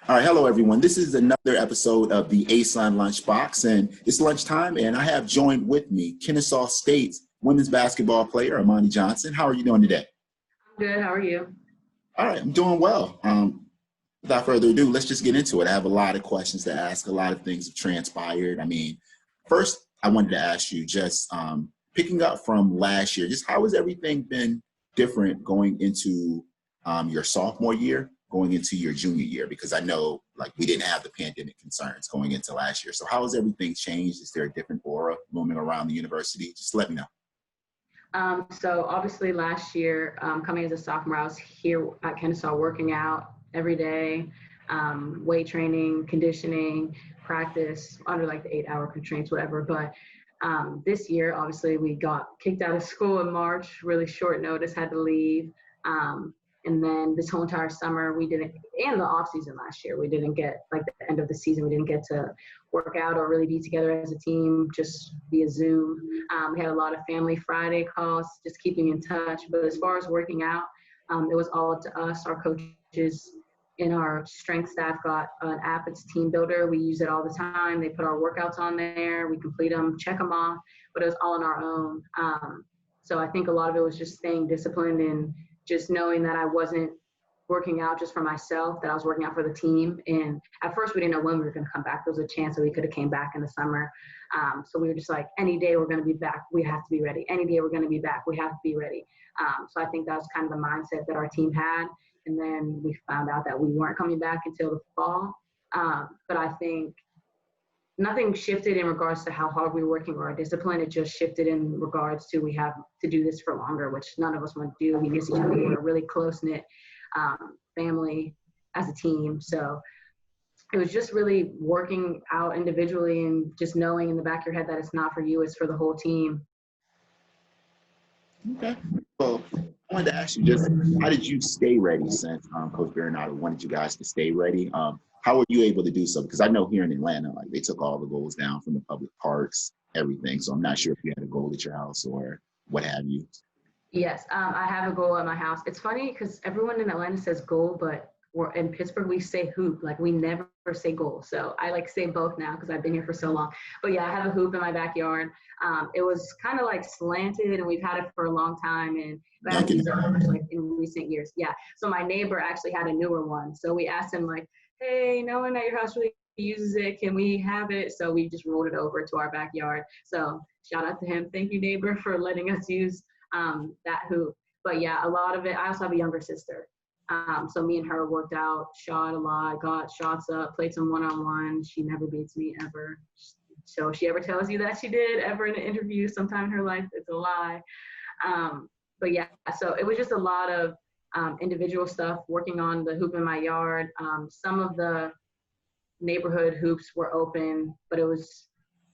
All right, hello everyone. This is another episode of the ASUN Lunchbox, and it's lunchtime, and I have joined with me Kennesaw State's women's basketball player, Amani Johnson. How are you doing today? Good. How are you? All right, I'm doing well. Without further ado, let's just get into it. I have a lot of questions to ask. A lot of things have transpired. First, I wanted to ask you just picking up from last year, just how has everything been different going into your sophomore year, going into your junior year? Because I know we didn't have the pandemic concerns going into last year. So how has everything changed? Is there a different aura looming around the university? Just let me know. So obviously last year, coming as a sophomore, I was here at Kennesaw working out every day, weight training, conditioning, practice under the 8-hour constraints, whatever. But this year, obviously, we got kicked out of school in March, really short notice, had to leave. And then this whole entire summer, we didn't, and the off season last year, we didn't get, the end of the season, we didn't get to work out or really be together as a team, just via Zoom. We had a lot of family Friday calls, just keeping in touch. But as far as working out, it was all up to us. Our coaches and our strength staff got an app. It's Team Builder. We use it all the time. They put our workouts on there. We complete them, check them off, but it was all on our own. So I think a lot of it was just staying disciplined and just knowing that I wasn't working out just for myself, that I was working out for the team. And at first we didn't know when we were going to come back. There was a chance that we could have came back in the summer. So we were just any day we're going to be back, we have to be ready. Any day we're going to be back, we have to be ready. So I think that was kind of the mindset that our team had. And then we found out that we weren't coming back until the fall. But I think nothing shifted in regards to how hard we were working or our discipline. It just shifted in regards to we have to do this for longer, which none of us want to do. We miss each other. We're a really close-knit family as a team. So it was just really working out individually and just knowing in the back of your head that it's not for you, it's for the whole team. Okay. Well, I wanted to ask you just how did you stay ready since Coach Berenato wanted you guys to stay ready? How were you able to do so? Because I know here in Atlanta, they took all the goals down from the public parks, everything. So I'm not sure if you had a goal at your house or what have you. Yes, I have a goal at my house. It's funny because everyone in Atlanta says goal, but in Pittsburgh, we say hoop. We never say goal. So I say both now because I've been here for so long. But yeah, I have a hoop in my backyard. It was kind of slanted, and we've had it for a long time. And we haven't used it much in recent years. Yeah. So my neighbor actually had a newer one. So we asked him hey, no one at your house really uses it. Can we have it? So we just rolled it over to our backyard. So shout out to him. Thank you, neighbor, for letting us use that hoop. But yeah, a lot of it. I also have a younger sister. So me and her worked out, shot a lot, got shots up, played some one-on-one. She never beats me ever. So if she ever tells you that she did ever in an interview sometime in her life, it's a lie. But yeah, so it was just a lot of individual stuff, working on the hoop in my yard. Some of the neighborhood hoops were open, but it was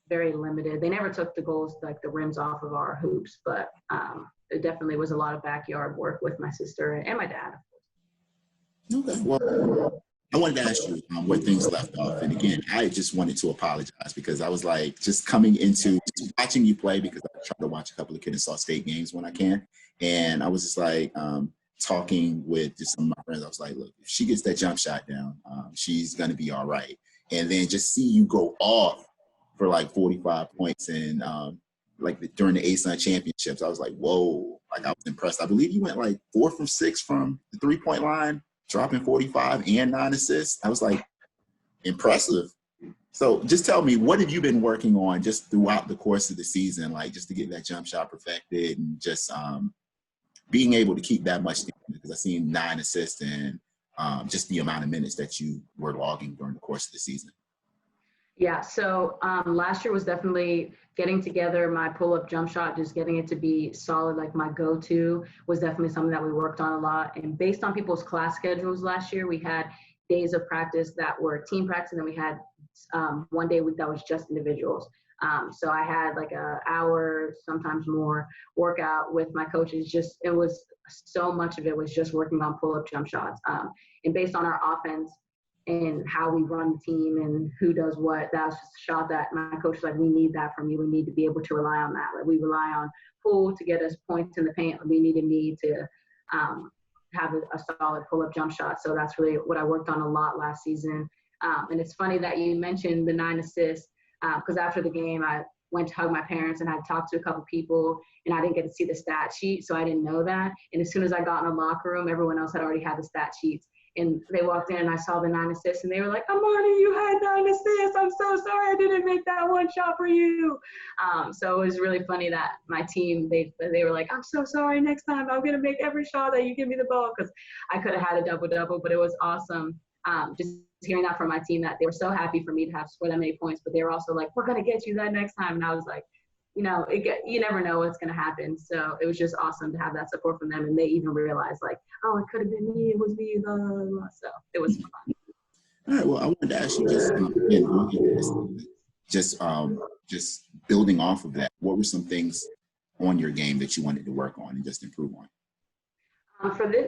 very limited. They never took the goals, the rims off of our hoops, but it definitely was a lot of backyard work with my sister and my dad. Okay. Well, I wanted to ask you where things left off. And again, I just wanted to apologize because I was just coming into just watching you play, because I try to watch a couple of Kennesaw State games when I can. And I was just talking with just some of my friends. I was look, if she gets that jump shot down, she's going to be all right. And then just see you go off for 45 points and during the ASUN championships, I was whoa, I was impressed. I believe you went 4 from 6 from the 3-point line, dropping 45 and 9 assists. I was impressive. So just tell me, what have you been working on just throughout the course of the season, just to get that jump shot perfected and just being able to keep that much, because I seen 9 assists and just the amount of minutes that you were logging during the course of the season. Yeah, so last year was definitely getting together my pull-up jump shot, just getting it to be solid, my go-to was definitely something that we worked on a lot. And based on people's class schedules last year, we had days of practice that were team practice, and then we had one day a week that was just individuals. So I had an hour, sometimes more, workout with my coaches. It was so much of it was just working on pull-up jump shots. And based on our offense and how we run the team and who does what, that was just a shot that my coach was we need that from you. We need to be able to rely on that. We rely on Poole to get us points in the paint. We needed me to have a solid pull-up jump shot. So that's really what I worked on a lot last season. And it's funny that you mentioned the 9 assists, because after the game, I went to hug my parents and I talked to a couple people, and I didn't get to see the stat sheet, so I didn't know that. And as soon as I got in the locker room, everyone else had already had the stat sheets. And they walked in and I saw the 9 assists and they were like, Amani, you had 9 assists. I'm so sorry I didn't make that one shot for you. So it was really funny that my team, they were like, I'm so sorry, next time I'm going to make every shot that you give me the ball, because I could have had a double-double, but it was awesome. Just hearing that from my team, that they were so happy for me to have scored that many points, but they were also like, we're going to get you that next time. And I was like, you know, you never know what's going to happen. So it was just awesome to have that support from them. And they even realized, like, oh, it could have been me. It was me. Blah, blah, blah. So it was fun. All right. Well, I wanted to ask you just, again, just building off of that, what were some things on your game that you wanted to work on and just improve on?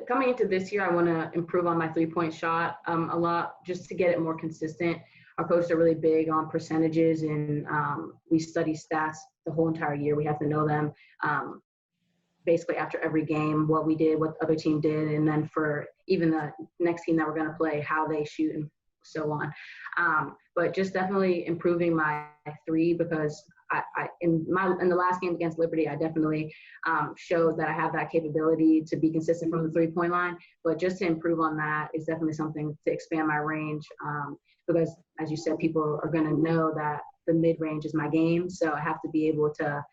Coming into this year, I want to improve on my 3-point shot a lot, just to get it more consistent. Our coaches are really big on percentages, and we study stats the whole entire year. We have to know them basically after every game, what we did, what the other team did, and then for even the next team that we're going to play, how they shoot and so on. But just definitely improving my 3, because in the last game against Liberty, I definitely showed that I have that capability to be consistent from the 3-point line. But just to improve on that is definitely something to expand my range, because, as you said, people are going to know that the mid-range is my game. So I have to be able to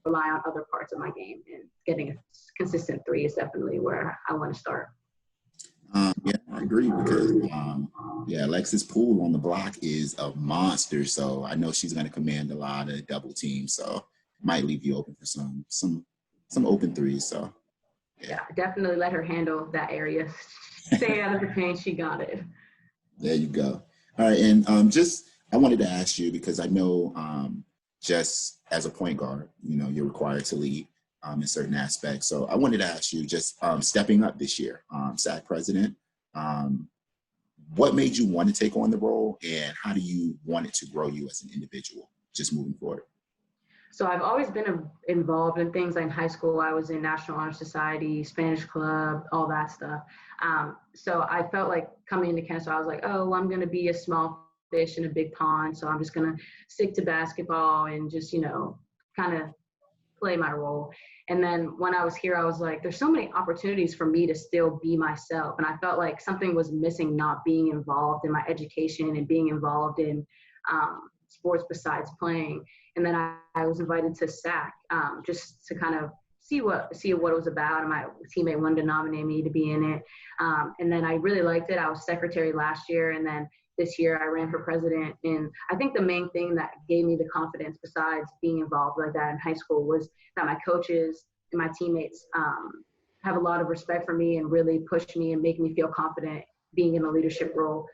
rely on other parts of my game, and getting a consistent 3 is definitely where I want to start. Yeah, I agree, because Alexis Poole on the block is a monster. So I know she's going to command a lot of double teams. So it might leave you open for some open 3s. So yeah, definitely let her handle that area. Stay out of the paint. She got it. There you go. All right, and I wanted to ask you, because I know just as a point guard, you know, you're required to lead in certain aspects. So I wanted to ask you, just stepping up this year, SAC president, what made you want to take on the role, and how do you want it to grow you as an individual just moving forward? So I've always been involved in things. Like in high school, I was in National Honor Society, Spanish Club, all that stuff. So I felt like coming into Kennesaw, I was like, oh, well, I'm going to be a small fish in a big pond. So I'm just going to stick to basketball and just, you know, kind of play my role. And then when I was here, I was like, there's so many opportunities for me to still be myself. And I felt like something was missing, not being involved in my education and being involved in sports besides playing. And then I was invited to SAC just to kind of see what it was about. And my teammate wanted to nominate me to be in it. And then I really liked it. I was secretary last year, and then this year I ran for president. And I think the main thing that gave me the confidence, besides being involved like that in high school, was that my coaches and my teammates have a lot of respect for me and really push me and make me feel confident being in a leadership role.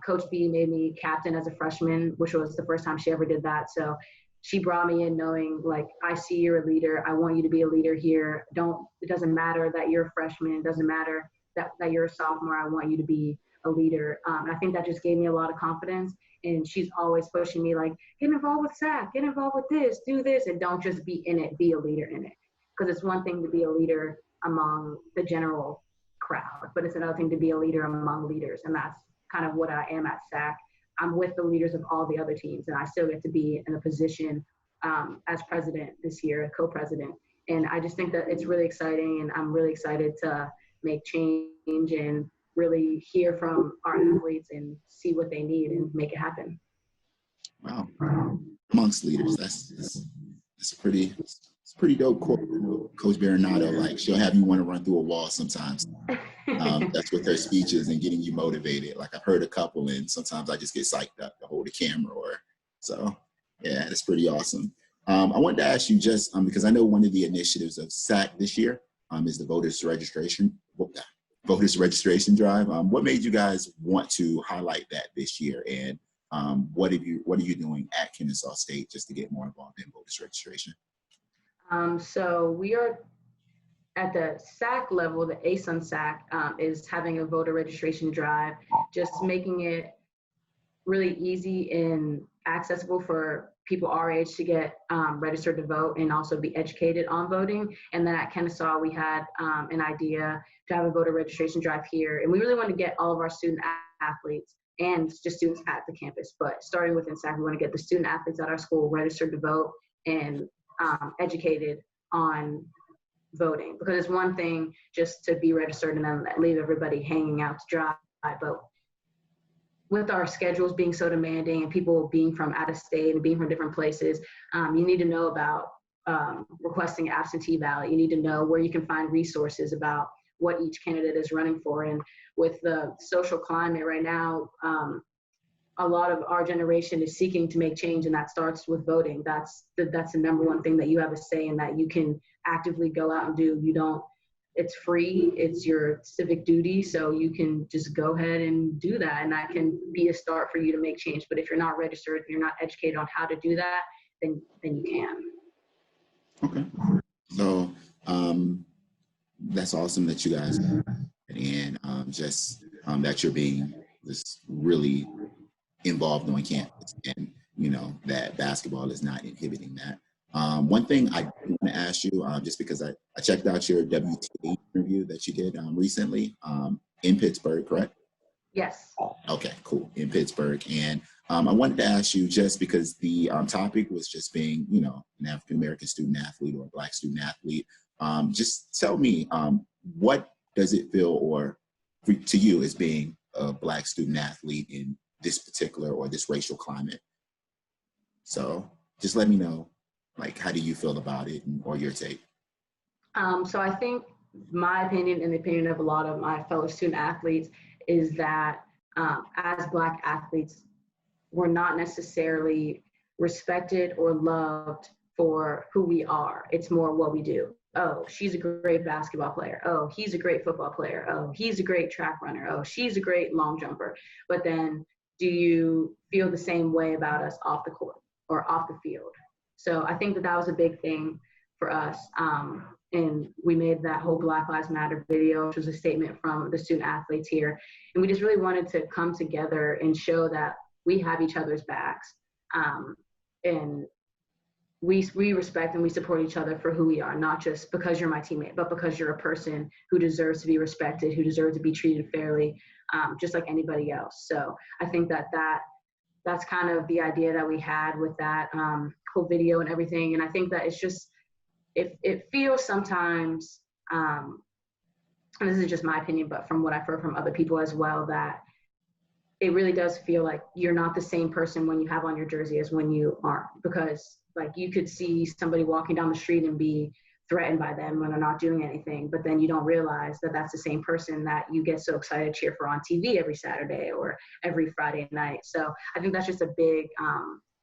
Coach B made me captain as a freshman, which was the first time she ever did that. So she brought me in knowing, like, I see you're a leader. I want you to be a leader here. It doesn't matter that you're a freshman. It doesn't matter that you're a sophomore. I want you to be a leader. And I think that just gave me a lot of confidence. And she's always pushing me, like, get involved with SAC, get involved with this, do this, and don't just be in it, be a leader in it. Because it's one thing to be a leader among the general crowd, but it's another thing to be a leader among leaders. And that's kind of what I am at SAC. I'm with the leaders of all the other teams, and I still get to be in a position as president this year, co-president. And I just think that it's really exciting, and I'm really excited to make change and really hear from our athletes and see what they need and make it happen. Wow. Amongst leaders, that's a pretty dope quote. Coach Berenato, like, she'll have you want to run through a wall sometimes. That's with her speeches and getting you motivated. Like, I've heard a couple, and sometimes I just get psyched up to hold a camera. So yeah, that's pretty awesome. I wanted to ask you just because I know one of the initiatives of SAC this year is the voters registration drive. What made you guys want to highlight that this year, and what are you doing at Kennesaw State just to get more involved in voters registration? So we are at the SAC level. The ASUN SAC is having a voter registration drive, just making it really easy and accessible for people our age to get registered to vote and also be educated on voting. And then at Kennesaw, we had an idea to have a voter registration drive here. And we really want to get all of our student athletes and just students at the campus. But starting with INSAC, we want to get the student athletes at our school registered to vote and educated on voting. Because it's one thing just to be registered and then leave everybody hanging out to dry. But with our schedules being so demanding and people being from out of state and being from different places, you need to know about requesting absentee ballot. You need to know where you can find resources about what each candidate is running for. And with the social climate right now, a lot of our generation is seeking to make change, and that starts with voting. That's the number one thing that you have a say in, that you can actively go out and do. You don't, it's free, it's your civic duty, so you can just go ahead and do that, and that can be a start for you to make change. But if you're not registered, if you're not educated on how to do that, then you can. Okay. So that's awesome that you guys and just that you're being just really involved on campus, and you know that basketball is not inhibiting that. One thing I want to ask you, just because I checked out your WTA interview that you did recently in Pittsburgh, correct? Yes. Okay, cool. In Pittsburgh. And I wanted to ask you, just because the topic was just being, you know, an African-American student athlete or a Black student athlete, just tell me, what does it feel or to you as being a Black student athlete in this particular or this racial climate? So just let me know, like, how do you feel about it, or your take? So I think my opinion and the opinion of a lot of my fellow student athletes is that as Black athletes, we're not necessarily respected or loved for who we are. It's more what we do. Oh, she's a great basketball player. Oh, he's a great football player. Oh, he's a great track runner. Oh, she's a great long jumper. But then do you feel the same way about us off the court or off the field? So I think that was a big thing for us. And we made that whole Black Lives Matter video, which was a statement from the student athletes here. And we just really wanted to come together and show that we have each other's backs. And we respect and we support each other for who we are, not just because you're my teammate, but because you're a person who deserves to be respected, who deserves to be treated fairly, just like anybody else. So I think that's kind of the idea that we had with that whole video and everything. And I think that it's just, it feels sometimes, and this is just my opinion, but from what I've heard from other people as well, that it really does feel like you're not the same person when you have on your jersey as when you aren't, because like you could see somebody walking down the street and be threatened by them when they're not doing anything, but then you don't realize that that's the same person that you get so excited to cheer for on TV every Saturday or every Friday night. So I think that's just a big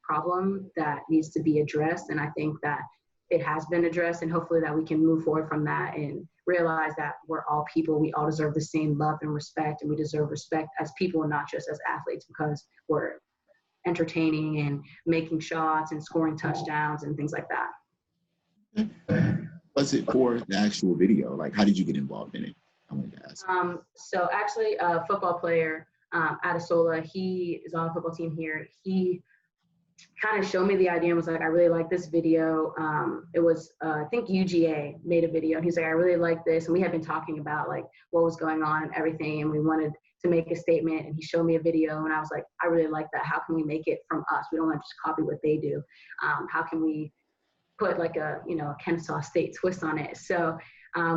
problem that needs to be addressed, and I think that it has been addressed, and hopefully that we can move forward from that and realize that we're all people. We all deserve the same love and respect, and we deserve respect as people and not just as athletes, because we're entertaining and making shots and scoring touchdowns and things like that. Was it for the actual video? Like, how did you get involved in it? I wanted to ask. So actually a football player, Adesola, he is on the football team here. He kind of showed me the idea and was like, I really like this video. It was, I think UGA made a video, and he's like, I really like this. And we had been talking about like what was going on and everything, and we wanted to make a statement, and he showed me a video, and I was like, I really like that. How can we make it from us? We don't want to just copy what they do. How can we put like a Kennesaw State twist on it? So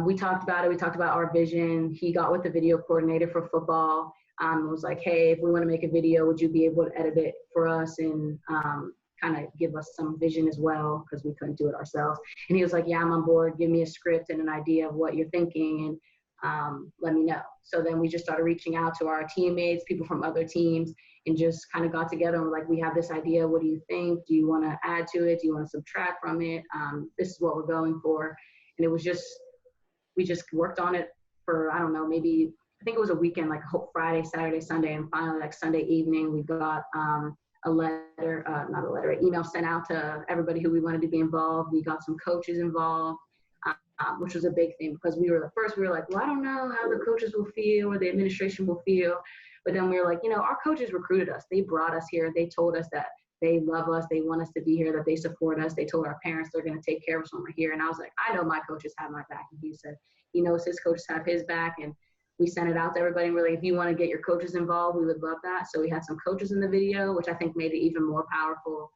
we talked about it. We talked about our vision. He got with the video coordinator for football. Was like, hey, if we want to make a video, would you be able to edit it for us and kind of give us some vision as well, because we couldn't do it ourselves. And he was like, yeah, I'm on board. Give me a script and an idea of what you're thinking, and let me know. So then we just started reaching out to our teammates, people from other teams, and just kind of got together and were like, we have this idea. What do you think? Do you want to add to it? Do you want to subtract from it? This is what we're going for. And it was just, we just worked on it for, I don't know, maybe, I think it was a weekend, like Friday, Saturday, Sunday, and finally like Sunday evening, we got an email sent out to everybody who we wanted to be involved. We got some coaches involved, which was a big thing, because we were like, well, I don't know how the coaches will feel or the administration will feel. But then we were like, our coaches recruited us. They brought us here. They told us that they love us. They want us to be here, that they support us. They told our parents they're going to take care of us when we're here. And I was like, I know my coaches have my back. And he said, he knows his coaches have his back. And we sent it out to everybody. And we're like, if you want to get your coaches involved, we would love that. So we had some coaches in the video, which I think made it even more powerful.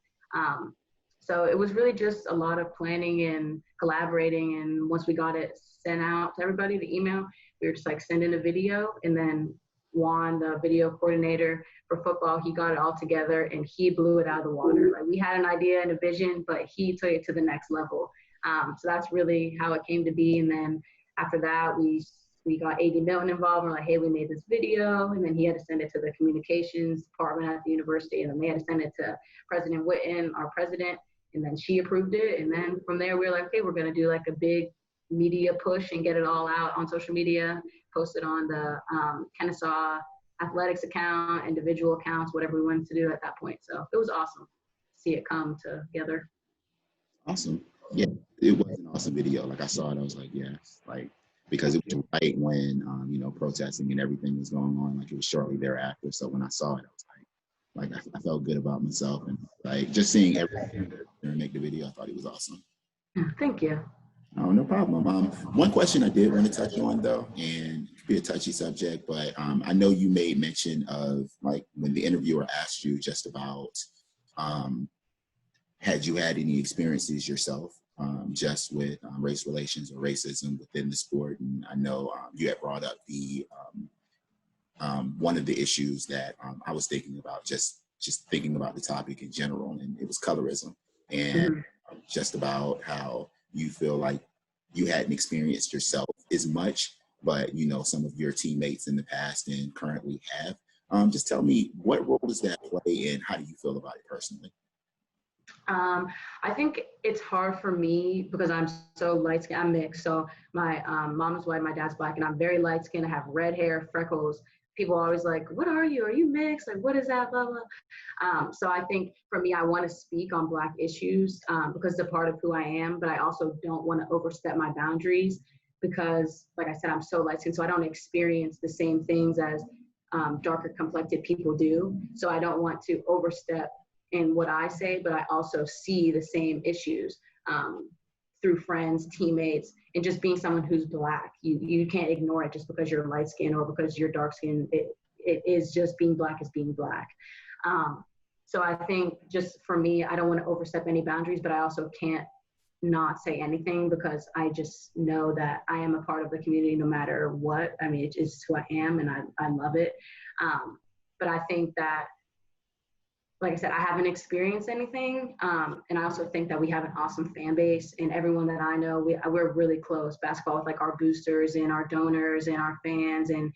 So it was really just a lot of planning and collaborating. And once we got it sent out to everybody, the email, we were just like sending a video. And then Juan, the video coordinator for football, he got it all together and he blew it out of the water. Like, we had an idea and a vision, but he took it to the next level. So that's really how it came to be. And then after that, we got A.D. Milton involved. We're like, hey, we made this video. And then he had to send it to the communications department at the university. And then they had to send it to President Witten, our president. And then she approved it. And then from there, we were like, okay, we're going to do like a big media push and get it all out on social media, post it on the Kennesaw athletics account, individual accounts, whatever we wanted to do at that point. So it was awesome to see it come together. Awesome. Yeah, it was an awesome video. Like, I saw it, I was like, yes, like, because it was right when, protesting and everything was going on. Like, it was shortly thereafter. So when I saw it, I was like I felt good about myself, and like just seeing everything make the video, I thought it was awesome. Thank you. Oh, no problem. One question I did want to touch on, though, and it could be a touchy subject, but I know you made mention of, like, when the interviewer asked you just about had you had any experiences yourself just with race relations or racism within the sport. And I know you had brought up the one of the issues that I was thinking about, just thinking about the topic in general, and it was colorism, and just about how you feel like you hadn't experienced yourself as much, but some of your teammates in the past and currently have. Just tell me, what role does that play, and how do you feel about it personally? I think it's hard for me because I'm so light skinned. I'm mixed. So my mom's white, my dad's black, and I'm very light skinned. I have red hair, freckles. People are always like, what are you? Are you mixed? Like, what is that? Blah, blah. So I think for me, I want to speak on Black issues because it's a part of who I am, but I also don't want to overstep my boundaries because, like I said, I'm so light skinned, so I don't experience the same things as darker complected people do. So I don't want to overstep in what I say, but I also see the same issues through friends, teammates, and just being someone who's Black. You can't ignore it just because you're light skinned or because you're dark skinned. It is just being Black is being Black. So I think just for me, I don't want to overstep any boundaries, but I also can't not say anything because I just know that I am a part of the community no matter what. I mean, it's who I am, and I love it. But I think that, like I said, I haven't experienced anything. And I also think that we have an awesome fan base, and everyone that I know, we're really close. Basketball with like our boosters and our donors and our fans. And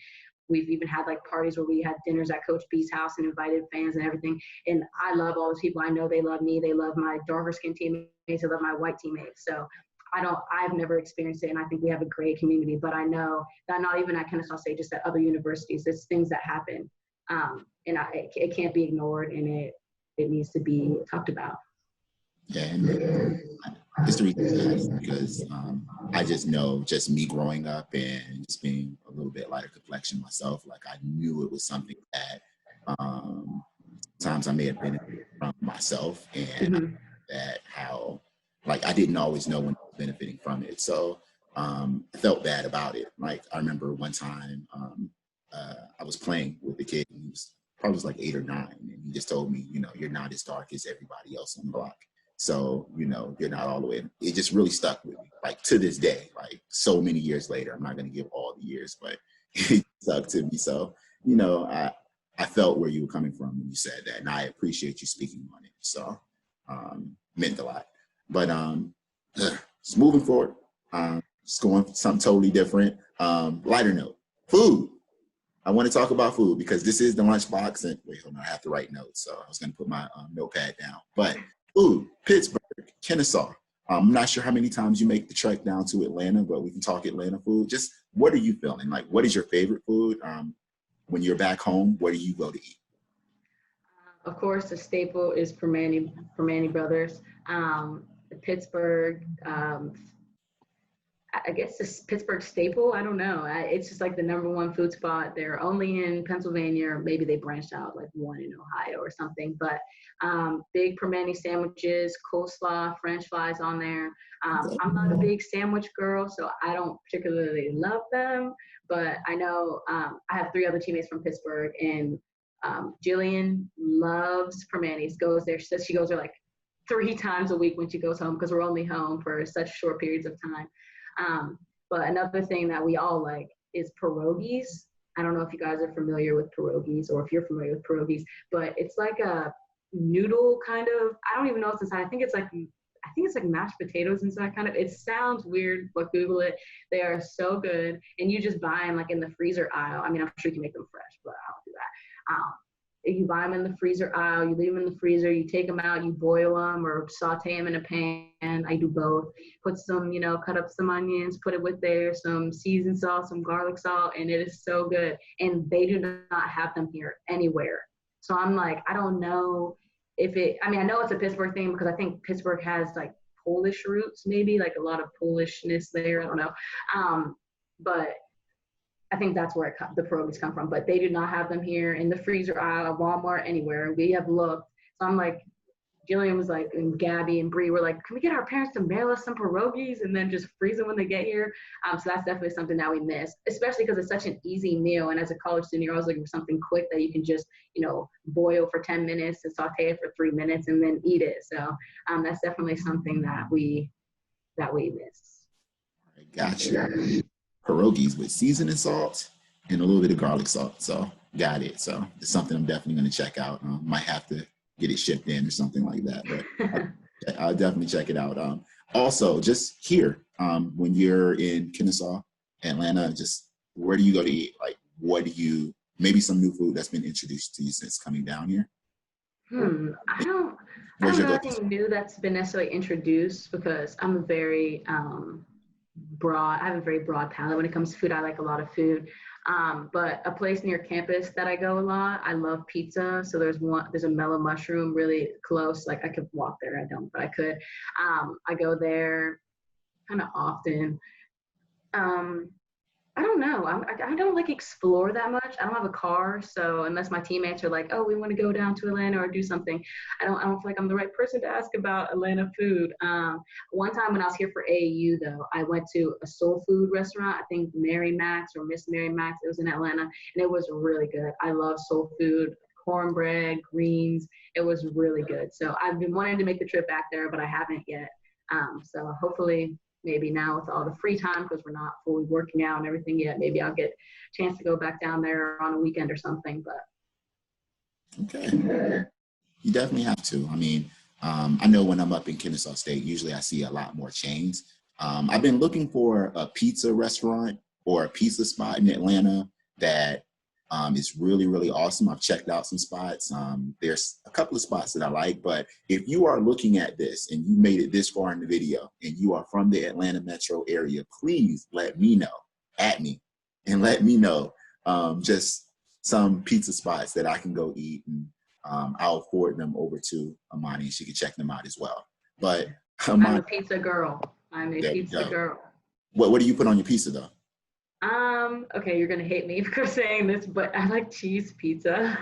we've even had like parties where we had dinners at Coach B's house and invited fans and everything. And I love all those people. I know they love me. They love my darker skinned teammates. They love my white teammates. So I've never experienced it. And I think we have a great community, but I know that not even at Kennesaw State, just at other universities, it's things that happen. And it can't be ignored, and it needs to be talked about. Yeah, and it's the reason because I just know, just me growing up and just being a little bit lighter complexion myself, like I knew it was something that times I may have benefited from myself, and that how, like, I didn't always know when I was benefiting from it. So I felt bad about it. Like, I remember one time I was playing with a kid, and he was probably like 8 or 9, and he just told me, you're not as dark as everybody else on the block. So, you're not all the way. It just really stuck with me, like, to this day, like so many years later. I'm not going to give all the years, but it stuck to me. So, I felt where you were coming from when you said that, and I appreciate you speaking on it. So, meant a lot. But just moving forward, just going something totally different, lighter note, food. I want to talk about food because this is the lunchbox, and wait, hold on, I have to write notes. So I was going to put my notepad down. But food, Pittsburgh, Kennesaw. I'm not sure how many times you make the trek down to Atlanta, but we can talk Atlanta food. Just what are you feeling? Like, what is your favorite food? When you're back home, where do you go to eat? Of course, the staple is Permane Brothers. Pittsburgh, I guess this Pittsburgh staple. I don't know. It's just like the number one food spot. They're only in Pennsylvania, or maybe they branched out like one in Ohio or something. But big permane sandwiches, coleslaw, French fries on there. I'm not a big sandwich girl, so I don't particularly love them. But I know I have 3 other teammates from Pittsburgh, and Jillian loves permanes. Goes there. She says she goes there like 3 times a week when she goes home, because we're only home for such short periods of time. But another thing that we all like is pierogies. I don't know if you guys are familiar with pierogies, or if you're familiar with pierogies, but it's like a noodle kind of, I don't even know what's inside. I think it's like mashed potatoes inside kind of. It sounds weird, but Google it. They are so good. And you just buy them like in the freezer aisle. I mean, I'm sure you can make them fresh, but I don't do that. You buy them in the freezer aisle, you leave them in the freezer, you take them out, you boil them or saute them in a pan. I do both. Put some, cut up some onions, put it with there, some seasoned salt, some garlic salt, and it is so good. And they do not have them here anywhere. So I'm like, I don't know I know it's a Pittsburgh thing, because I think Pittsburgh has like Polish roots, maybe like a lot of Polishness there. I don't know. But I think that's where the pierogies come from, but they do not have them here in the freezer aisle, Walmart, anywhere. We have looked. So I'm like, Jillian was like, and Gabby and Bree were like, can we get our parents to mail us some pierogies and then just freeze them when they get here? So that's definitely something that we miss, especially because it's such an easy meal. And as a college student, you're always looking for something quick that you can just, boil for 10 minutes and saute it for 3 minutes and then eat it. So that's definitely something that we miss. Gotcha. Pierogies with seasoning salt and a little bit of garlic salt. So got it. So it's something I'm definitely going to check out. Might have to get it shipped in or something like that, but I'll definitely check it out. Also, just here, when you're in Kennesaw, Atlanta, just where do you go to eat? Like, maybe some new food that's been introduced to you since coming down here? I don't know anything new that's been necessarily introduced, because I'm very broad. I have a very broad palate when it comes to food. I like a lot of food. But a place near campus that I go a lot, I love pizza. So there's a Mellow Mushroom really close. Like I could walk there. I don't, but I could. I go there kind of often. I don't know. I don't like explore that much. I don't have a car, so unless my teammates are like, "Oh, we want to go down to Atlanta or do something," I don't feel like I'm the right person to ask about Atlanta food. One time when I was here for AAU, though, I went to a soul food restaurant. I think Mary Mac's or Miss Mary Mac's. It was in Atlanta, and it was really good. I love soul food, cornbread, greens. It was really good. So I've been wanting to make the trip back there, but I haven't yet. So hopefully, maybe now with all the free time, because we're not fully working out and everything yet, maybe I'll get a chance to go back down there on a weekend or something. But okay, you definitely have to. I mean, I know when I'm up in Kennesaw State, usually I see a lot more chains. I've been looking for a pizza restaurant or a pizza spot in Atlanta that is really, really awesome. I've checked out some spots. There's a couple of spots that I like, but if you are looking at this and you made it this far in the video and you are from the Atlanta metro area, please let me know, and let me know just some pizza spots that I can go eat, and I'll forward them over to Amani and she can check them out as well. But I'm a pizza girl. What do you put on your pizza though? Okay, you're gonna hate me for saying this, but I like cheese pizza.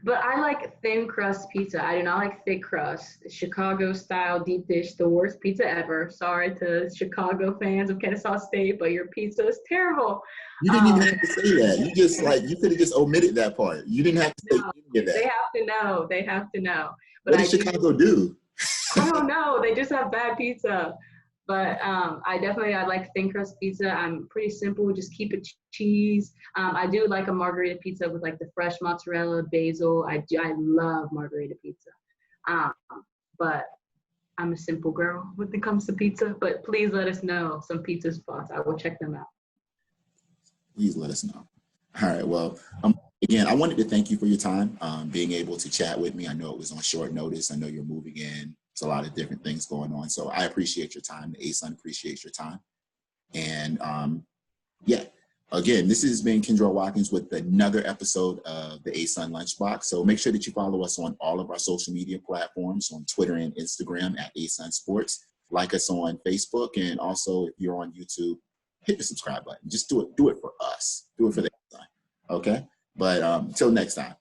But I like thin crust pizza. I do not like thick crust. Chicago style deep dish, the worst pizza ever. Sorry to Chicago fans of Kennesaw State, but your pizza is terrible. You didn't even have to say that. You could have just omitted that part. You didn't have to say any of that. They have to know. They have to know. But what does Chicago do? I don't know. They just have bad pizza. But I like thin crust pizza. I'm pretty simple, just keep it cheese. I do like a margarita pizza with like the fresh mozzarella, basil. I love margarita pizza. But I'm a simple girl when it comes to pizza. But please let us know some pizza spots. I will check them out. Please let us know. All right. Well, again, I wanted to thank you for your time, being able to chat with me. I know it was on short notice. I know you're moving in. There's a lot of different things going on. So I appreciate your time. The ASUN appreciates your time. And yeah, again, this has been Kendra Watkins with another episode of the ASUN Lunchbox. So make sure that you follow us on all of our social media platforms, on Twitter and Instagram at ASUN Sports. like us on Facebook, and also if you're on YouTube, hit the subscribe button. Just do it for us. Do it for the ASUN. Okay. But until next time.